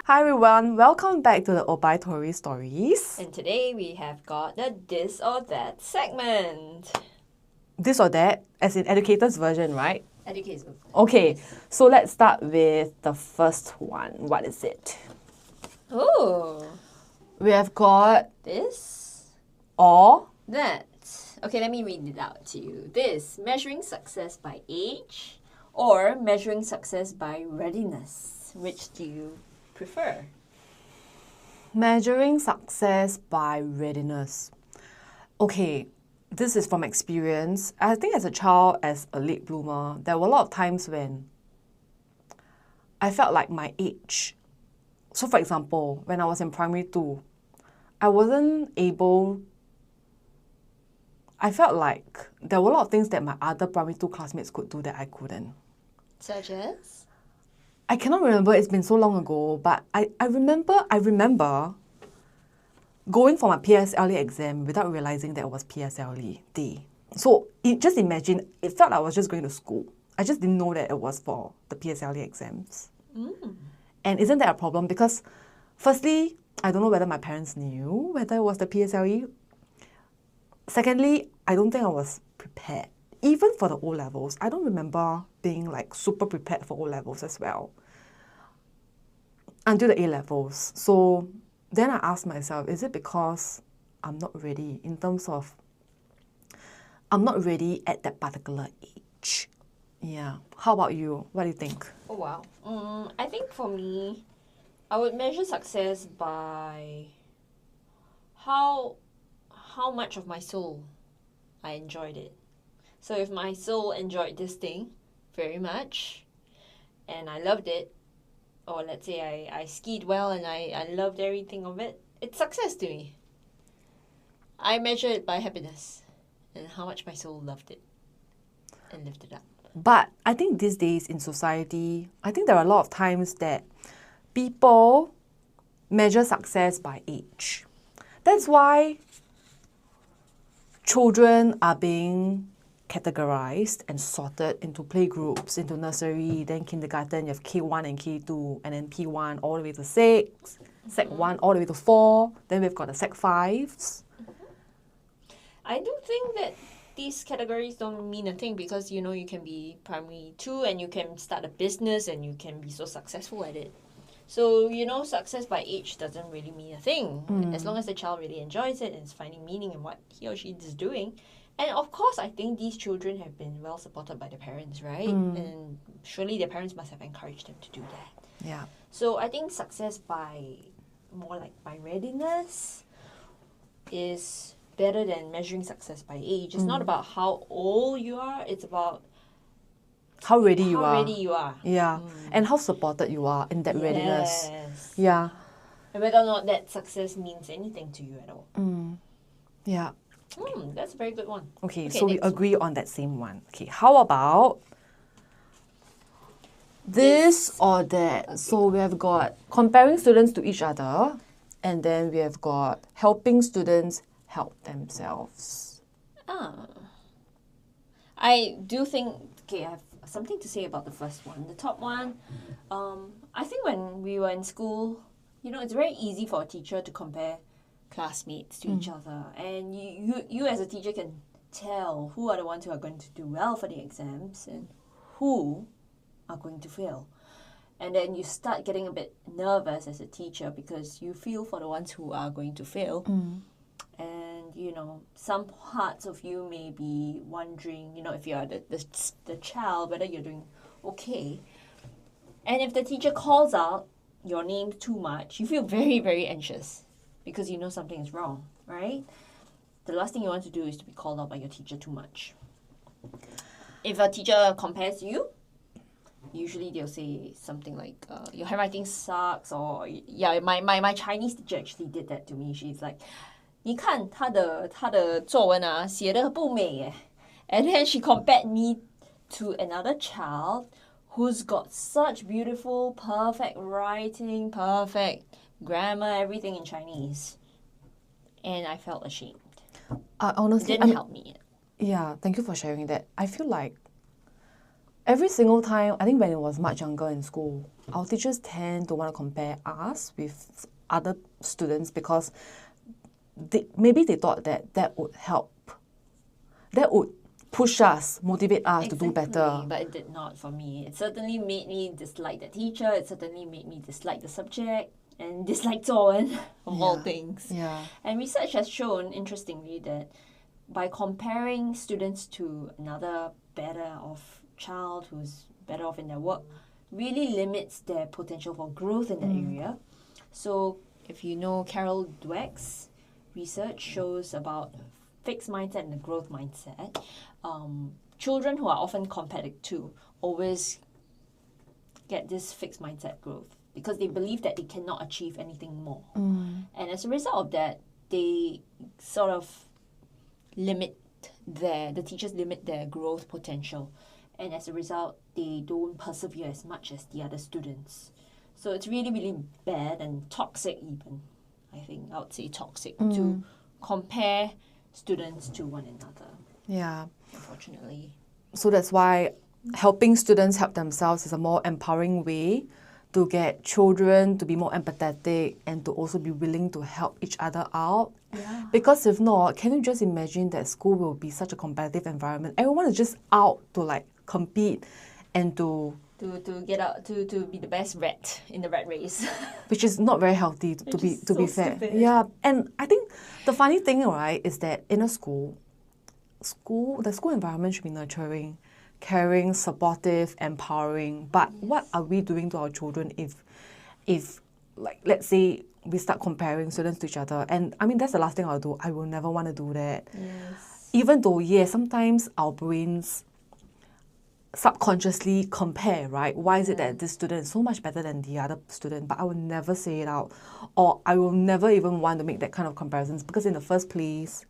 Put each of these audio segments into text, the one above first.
Hi everyone, welcome back to the Obituary Stories. And today we have got the This or That segment. This or that, as in Educator's version, right? Educator. Okay, so let's start with the first one. What is it? Oh, We have got this, or that. Okay, let me read it out to you. This, measuring success by age or measuring success by readiness. Which do you prefer? measuring success by readiness. Okay, this is from experience. I think as a child, as a late bloomer, there were a lot of times when I felt like my age. So for example, when I was in primary 2, I wasn't able. I felt like there were a lot of things that my other primary 2 classmates could do that I couldn't. Such as? I cannot remember, it's been so long ago, but I remember going for my PSLE exam without realizing that it was PSLE day. So just imagine, it felt like I was just going to school. I just didn't know that it was for the PSLE exams. And isn't that a problem? Because firstly, I don't know whether my parents knew whether it was the PSLE. Secondly, I don't think I was prepared. Even for the O-levels, I don't remember being like super prepared for O-levels as well. Until the A-levels. So then I asked myself, is it because I'm not ready in terms of, I'm not ready at that particular age? Yeah. How about you? What do you think? Oh, wow. I think for me, I would measure success by how much of my soul I enjoyed it. So if my soul enjoyed this thing very much and I loved it, or let's say I skied well and I loved everything of it, it's success to me. I measure it by happiness and how much my soul loved it and lifted up. But I think these days in society, I think there are a lot of times that people measure success by age. That's why children are being categorized and sorted into playgroups, into nursery, then kindergarten, you have K1 and K2, and then P1 all the way to 6, Sec 1 all the way to 4, then we've got the Sec 5s. I do think that these categories don't mean a thing because, you can be primary 2 and you can start a business and you can be so successful at it. So, success by age doesn't really mean a thing. As long as the child really enjoys it and is finding meaning in what he or she is doing. And of course, I think these children have been well supported by their parents, right? And surely their parents must have encouraged them to do that. Yeah. So I think success by readiness is better than measuring success by age. It's not about how old you are, it's about How ready you how are. ready you are. Yeah. And how supported you are in that readiness. Yes. Yeah. And whether or not that success means anything to you at all. Yeah. That's a very good one. Okay, so we next agree on that same one. Okay, how about this or that? Okay. So we have got comparing students to each other, and then we have got helping students help themselves. I do think, I have something to say about the first one. The top one, I think when we were in school, it's very easy for a teacher to compare classmates to each other. And you as a teacher can tell who are the ones who are going to do well for the exams and who are going to fail. And then you start getting a bit nervous as a teacher because you feel for the ones who are going to fail. And, some parts of you may be wondering, if you're the child, whether you're doing okay. And if the teacher calls out your name too much, you feel very, very anxious because you know something is wrong, right? The last thing you want to do is to be called out by your teacher too much. If a teacher compares you, usually they'll say something like, your handwriting sucks, or my Chinese teacher actually did that to me. She's like, 你看他的作文啊写得不美耶 and then she compared me to another child who's got such beautiful, perfect writing, perfect grammar, everything in Chinese. And I felt ashamed. Honestly, It didn't help me. Yeah, thank you for sharing that. I feel like every single time, I think when it was much younger in school, our teachers tend to want to compare us with other students because maybe they thought that would help. That would push us, motivate us to do better. But it did not for me. It certainly made me dislike the teacher. It certainly made me dislike the subject and dislike Zoan, of all things. Yeah. And research has shown, interestingly, that by comparing students to another better off child who's better off in their work, really limits their potential for growth in that area. So if you know Carol Dweck's research shows about fixed mindset and the growth mindset, children who are often competitive too always get this fixed mindset growth because they believe that they cannot achieve anything more. And as a result of that, they sort of the teachers limit their growth potential. And as a result, they don't persevere as much as the other students. So it's really, really bad and toxic even. I think I would say toxic to compare students to one another. Yeah. Unfortunately. So that's why helping students help themselves is a more empowering way to get children to be more empathetic and to also be willing to help each other out. Yeah. Because if not, can you just imagine that school will be such a competitive environment? Everyone is just out to like compete and to get out to be the best rat in the rat race. which is not very healthy to be fair. Stupid. Yeah. And I think the funny thing, right, is that in a school the school environment should be nurturing, caring, supportive, empowering. But what are we doing to our children if like let's say we start comparing students to each other? And I mean that's the last thing I'll do. I will never want to do that. Yes. Even though sometimes our brains subconsciously compare, right? Why is it that this student is so much better than the other student? But I will never say it out, or I will never even want to make that kind of comparisons because in the first place,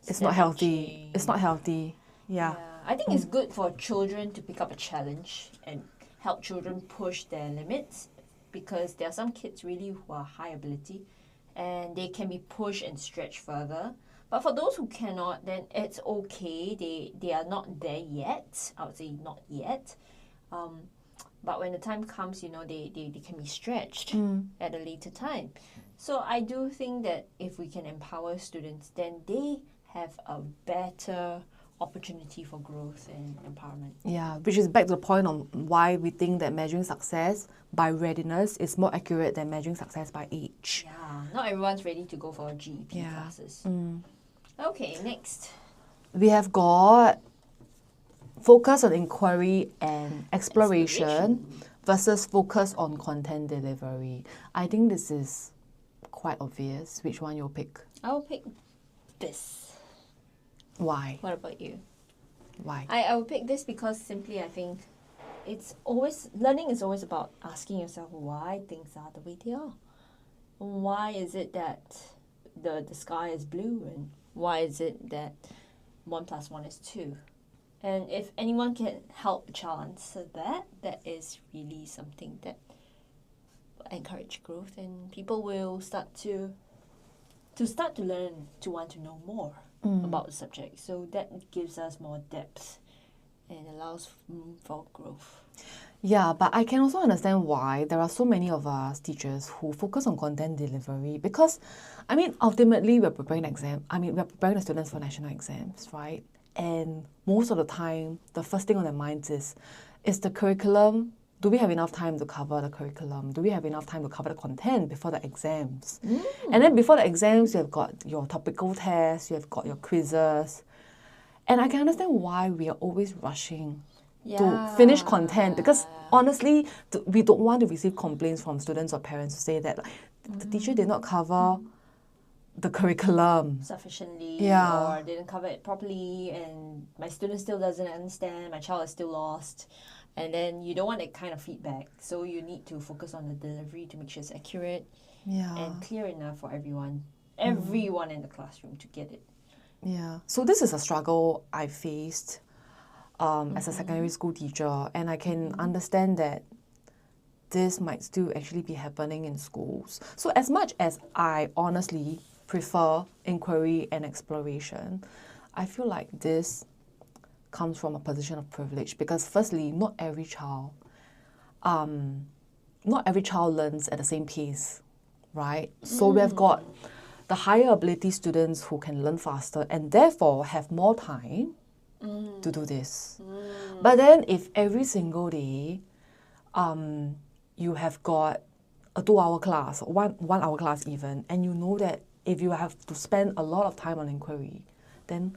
it's not healthy. It's not healthy. Yeah. I think it's good for children to pick up a challenge and help children push their limits because there are some kids really who are high ability and they can be pushed and stretched further. But for those who cannot, then it's okay. They are not there yet. I would say not yet. But when the time comes, they can be stretched at a later time. So I do think that if we can empower students, then they have a better opportunity for growth and empowerment. Yeah, which is back to the point on why we think that measuring success by readiness is more accurate than measuring success by age. Yeah, not everyone's ready to go for GEP classes. Okay, next. We have got focus on inquiry and exploration versus focus on content delivery. I think this is quite obvious. Which one you'll pick? I'll pick this. Why? What about you? Why? I would pick this because simply I think learning is always about asking yourself why things are the way they are. Why is it that the sky is blue and why is it that 1 + 1 is 2? And if anyone can help a child answer that is really something that will encourage growth and people will start to learn to want to know more about the subject. So that gives us more depth and allows room for growth. Yeah, but I can also understand why there are so many of us teachers who focus on content delivery because, I mean, ultimately we're preparing we're preparing the students for national exams, right? And most of the time, the first thing on their minds is the curriculum. Do we have enough time to cover the curriculum? Do we have enough time to cover the content before the exams? And then before the exams, you have got your topical tests, you have got your quizzes. And I can understand why we are always rushing to finish content because honestly, we don't want to receive complaints from students or parents to say that the teacher did not cover the curriculum sufficiently or didn't cover it properly and my student still doesn't understand, my child is still lost. And then you don't want that kind of feedback. So you need to focus on the delivery to make sure it's accurate and clear enough for everyone in the classroom to get it. Yeah. So this is a struggle I faced as a secondary school teacher. And I can understand that this might still actually be happening in schools. So as much as I honestly prefer inquiry and exploration, I feel like this comes from a position of privilege because firstly, not every child learns at the same pace, right? So we have got the higher ability students who can learn faster and therefore have more time to do this. But then if every single day you have got a 2-hour class, or one hour class even, and you know that if you have to spend a lot of time on inquiry, then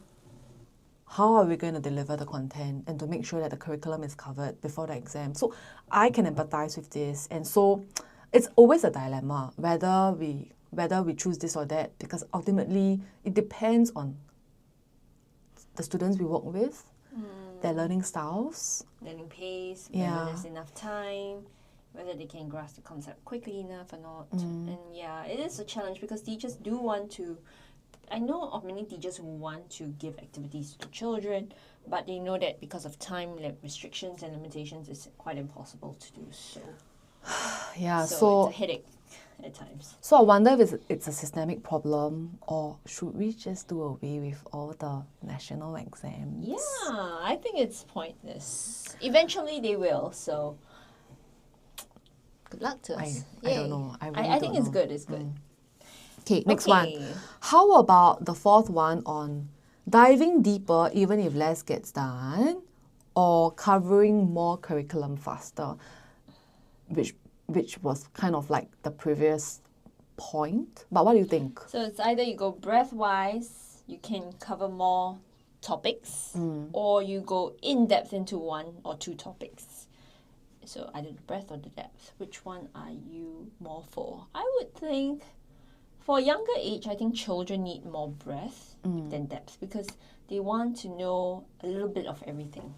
how are we going to deliver the content and to make sure that the curriculum is covered before the exam? So I can empathize with this. And so it's always a dilemma whether we choose this or that, because ultimately it depends on the students we work with, their learning styles, learning pace, whether there's enough time, whether they can grasp the concept quickly enough or not. And yeah, it is a challenge because teachers do want to. I know of many teachers who want to give activities to children, but they know that because of time restrictions and limitations, it's quite impossible to do so. Yeah, so it's a headache at times. So I wonder if it's a systemic problem, or should we just do away with all the national exams? Yeah, I think it's pointless. Eventually they will, so good luck to us. I don't know. I think it's good. It's good. Okay, next one. How about the fourth one on diving deeper even if less gets done, or covering more curriculum faster, which was kind of like the previous point. But what do you think? So it's either you go breadth-wise, you can cover more topics, or you go in-depth into one or two topics. So either the breadth or the depth. Which one are you more for? I would think for a younger age, I think children need more breadth than depth because they want to know a little bit of everything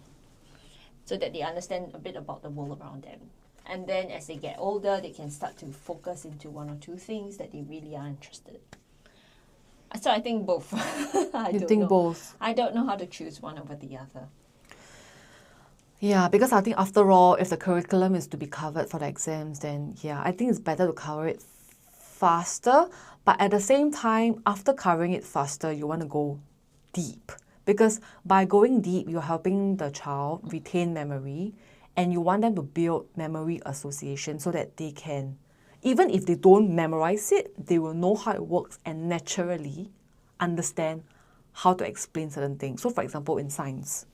so that they understand a bit about the world around them. And then as they get older, they can start to focus into one or two things that they really are interested in. So I think both. Both? I don't know how to choose one over the other. Yeah, because I think after all, if the curriculum is to be covered for the exams, then yeah, I think it's better to cover it faster. But at the same time, after covering it faster, you want to go deep. Because by going deep, you're helping the child retain memory, and you want them to build memory association so that they can, even if they don't memorize it, they will know how it works and naturally understand how to explain certain things. So for example, in science,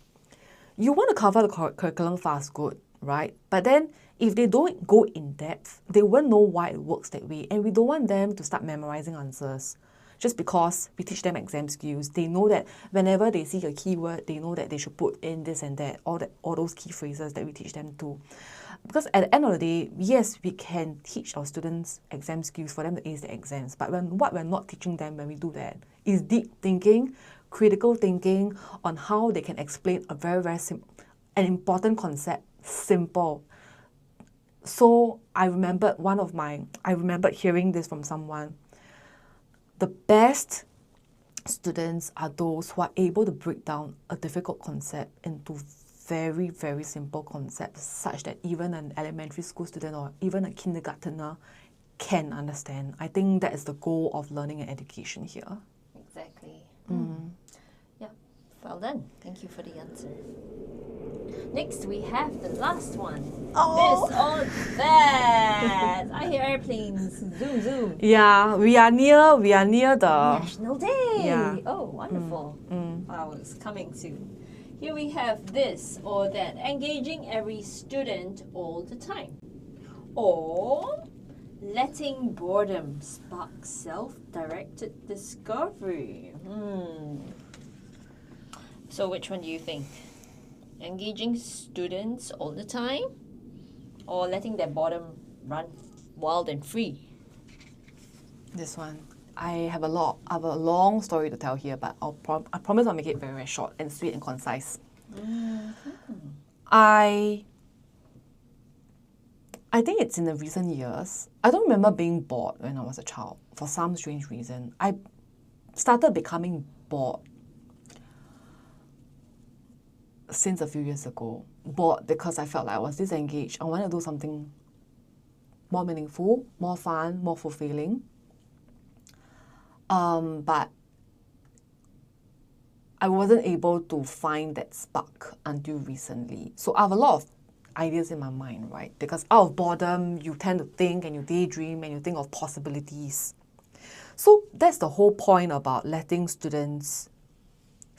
you want to cover the curriculum fast, good, right? But then if they don't go in depth, they won't know why it works that way. And we don't want them to start memorizing answers. Just because we teach them exam skills, they know that whenever they see a keyword, they know that they should put in this and that, all those key phrases that we teach them to. Because at the end of the day, yes, we can teach our students exam skills for them to ace the exams, but what we're not teaching them when we do that is deep thinking, critical thinking on how they can explain a very, very an important concept, simple. So I remembered hearing this from someone. The best students are those who are able to break down a difficult concept into very, very simple concepts such that even an elementary school student or even a kindergartner can understand. I think that is the goal of learning and education here. Exactly. Yeah, well done. Thank you for the answer. Next, we have the last one. This or that. I hear airplanes. Zoom, zoom. Yeah, we are near the National Day. Yeah. Oh, wonderful. Wow, it's coming soon. Here we have this or that. Engaging every student all the time. Or letting boredom spark self-directed discovery. So which one do you think? Engaging students all the time, or letting their boredom run wild and free? This one. I have a long story to tell here, but I promise I'll make it very, very short and sweet and concise. I think it's in the recent years. I don't remember being bored when I was a child for some strange reason. I started becoming bored since a few years ago. Bored because I felt like I was disengaged. I wanted to do something more meaningful, more fun, more fulfilling. But I wasn't able to find that spark until recently. So I have a lot of ideas in my mind, right? Because out of boredom, you tend to think and you daydream and you think of possibilities. So that's the whole point about letting students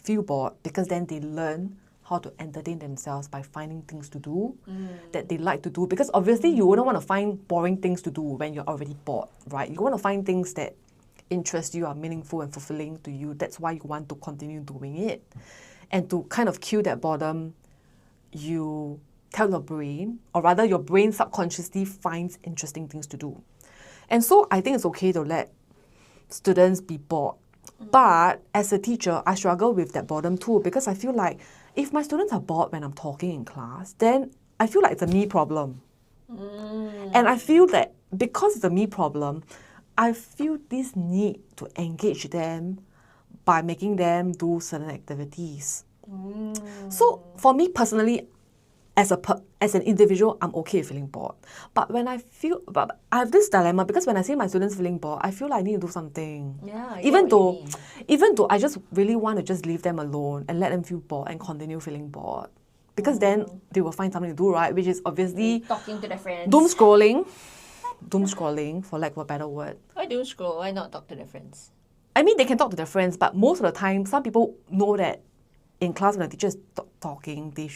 feel bored, because then they learn how to entertain themselves by finding things to do that they like to do. Because obviously you wouldn't want to find boring things to do when you're already bored, right? You want to find things that interest you, are meaningful and fulfilling to you. That's why you want to continue doing it. And to kind of kill that boredom, you tell your brain, or rather your brain subconsciously finds interesting things to do. And so I think it's okay to let students be bored. But as a teacher, I struggle with that boredom too, because I feel like if my students are bored when I'm talking in class, then I feel like it's a me problem. And I feel that because it's a me problem, I feel this need to engage them by making them do certain activities. So for me personally, as an individual, I'm okay with feeling bored. But when I have this dilemma, because when I see my students feeling bored, I feel like I need to do something. Yeah, I get even what you mean. though I just really want to just leave them alone and let them feel bored and continue feeling bored. Because then they will find something to do, right? Which is obviously Talking to their friends. doom scrolling, for lack of a better word. Why doom scroll? Why not talk to their friends? I mean, they can talk to their friends, but most of the time, some people know that in class when the teacher is talking, they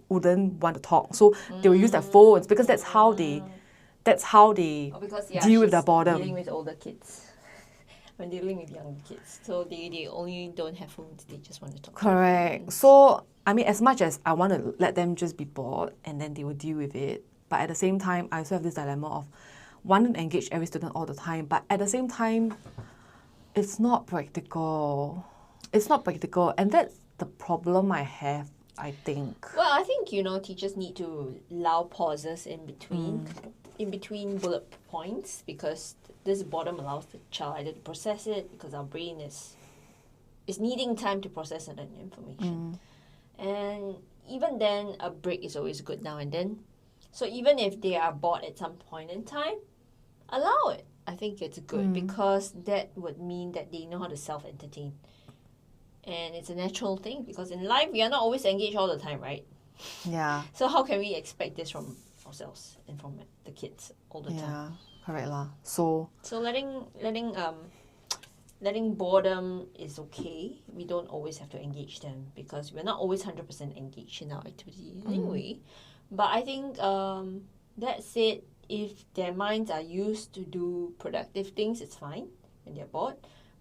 wouldn't want to talk, so they will use their phones, because that's how they deal with their boredom. Dealing with older kids. When dealing with younger kids, so they only don't have phones. They just want to talk. Correct. So I mean, as much as I want to let them just be bored and then they will deal with it, but at the same time, I also have this dilemma of wanting to engage every student all the time, but at the same time, it's not practical. It's not practical, and that's the problem I have, I think. Well, I think, teachers need to allow pauses in between bullet points, because this boredom allows the child either to process it, because our brain is needing time to process certain information. And even then, a break is always good now and then. So even if they are bored at some point in time, allow it. I think it's good, because that would mean that they know how to self-entertain. And it's a natural thing, because in life, we are not always engaged all the time, right? Yeah. So how can we expect this from ourselves and from the kids all the time? Yeah, correct lah. So letting boredom is okay. We don't always have to engage them, because we're not always 100% engaged in our activity anyway. But I think that said, if their minds are used to do productive things, it's fine when they're bored.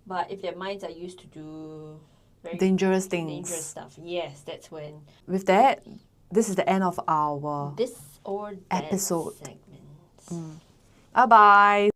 But if their minds are used to do very dangerous dangerous stuff, yes, that's when. With that, this is the end of our This or that episode. segment. Bye-bye.